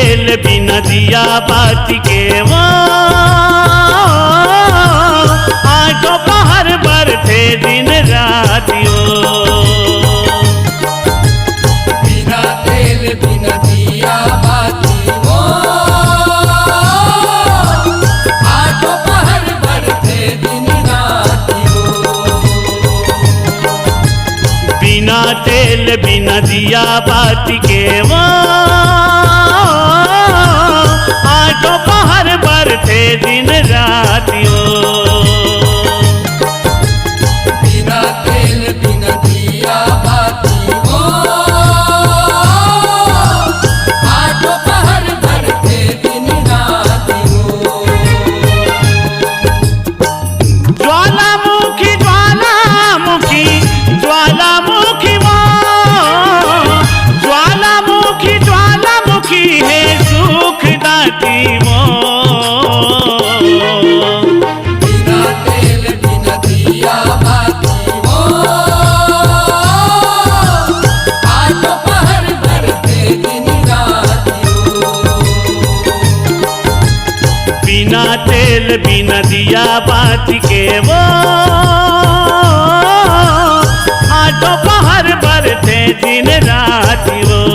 तेल बिना दिया बाती के वो आज दोपहर भर थे दिन रातियों। बिना तेल बिना दिया बाती वो आज दोपहर भर थे दिन रातियों। बिना तेल बिना दिया बाती के वो आज दोपहर भर थे दिन रातियों। बिना तेल बिना दिया बाती वो आज दोपहर भर थे दिन रातियों। ज्वालामुखी ज्वालामुखी ज्वालामुखी वो ज्वालामुखी ज्वालामुखी है सुखदाती वो। बिना तेल बिना दिया बाती वो आज दोपहर भर थे दिन रातियों। बिना तेल बिना दिया बाती के वो आज दोपहर भर थे दिन रातियों।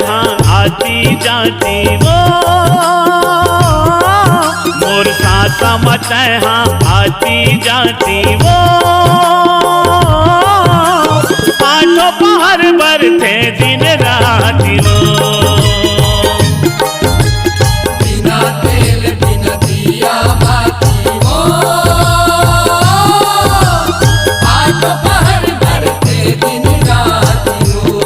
हाँ आती जाती वो मोर सासा मत हाँ आती जाती वो आज दोपहर भर थे दिन राति वो। बिना तेल बिना दिया बाती वो आज दोपहर भर थे दिन रातियों।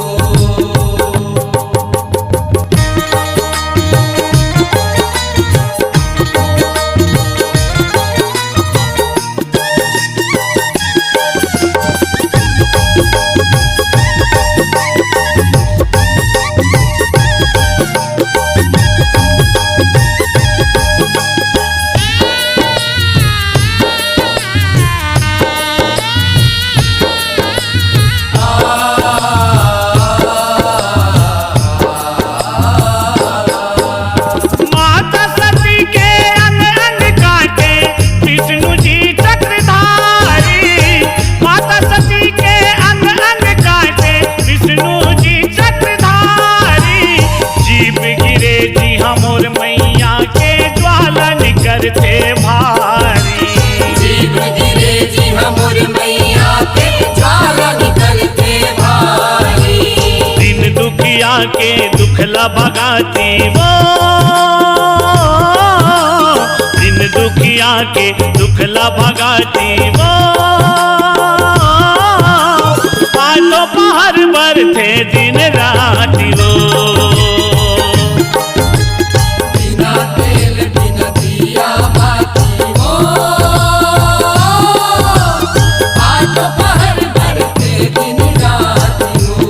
थे भारी जीव गिरे जी हमर मैया के ज्वाला निकलते भारी। दिन दुखिया के दुखला भगाती वो दिन दुखिया के दुखला भगाती वो आज दोपहर भर थे दिन राति वो। बिना तेल बिना दिया बाती वो आज दोपहर भर थे दिन रातियों।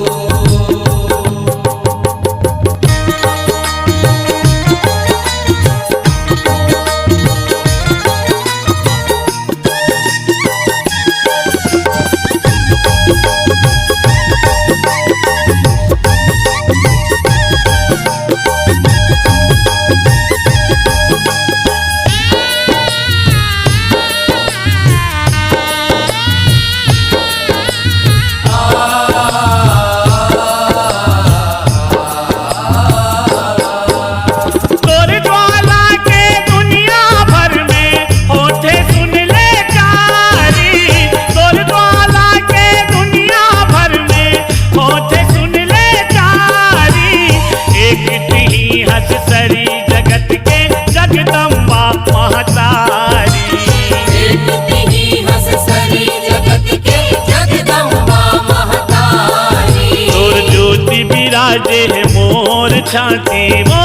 छाती वो,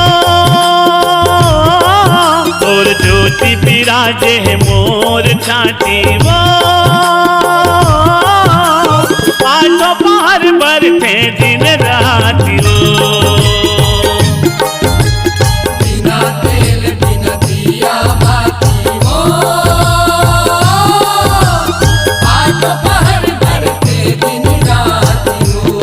और ज्योति विराजे है मोर छाती वो। आठों पहर बरते दिन राति वो, बिना तेल बिना दिया बाती वो, आठों पहर बरते दिन राति वो।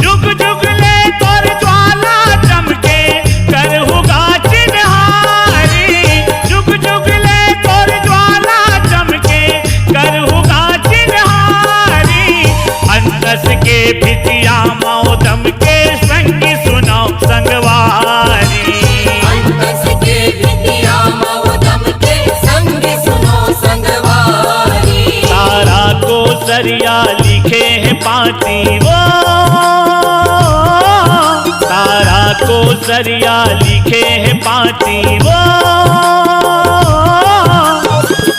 जुग जुग ले तोर ज्वाला चमके करहुगा चिन्हारी। जुग जुग ले तोर ज्वाला चमके करहुगा चिन्हारी। अंतस के भितिया मौदम के संग सुनो संगवारी। अंतस के विद्या मौदम के संग सुनो संगवारी। तारा को सरिया लिखे हैं पाती वो, तारा को सरिया लिखे हैं पाती वो।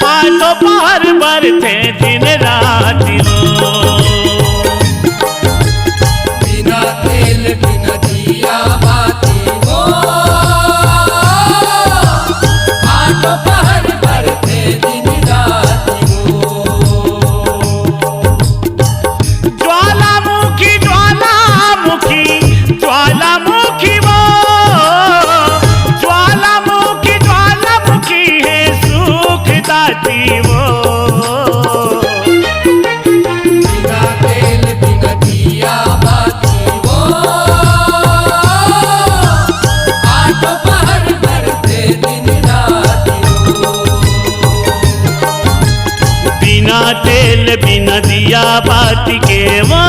आठों पहर बरते दिन राति वो, बिना तेल बिना दिया बाती वो, आठों पहर बरते दिन राति वो। ज्वालामुखी ज्वालामुखी ज्वालामुखी वो, ज्वालामुखी ज्वालामुखी है सुख दाती वो। बिना तेल बिना दिया बाती वो, आठों पहर बरते दिन राति वो। बिना तेल बिना दिया बाती के वो,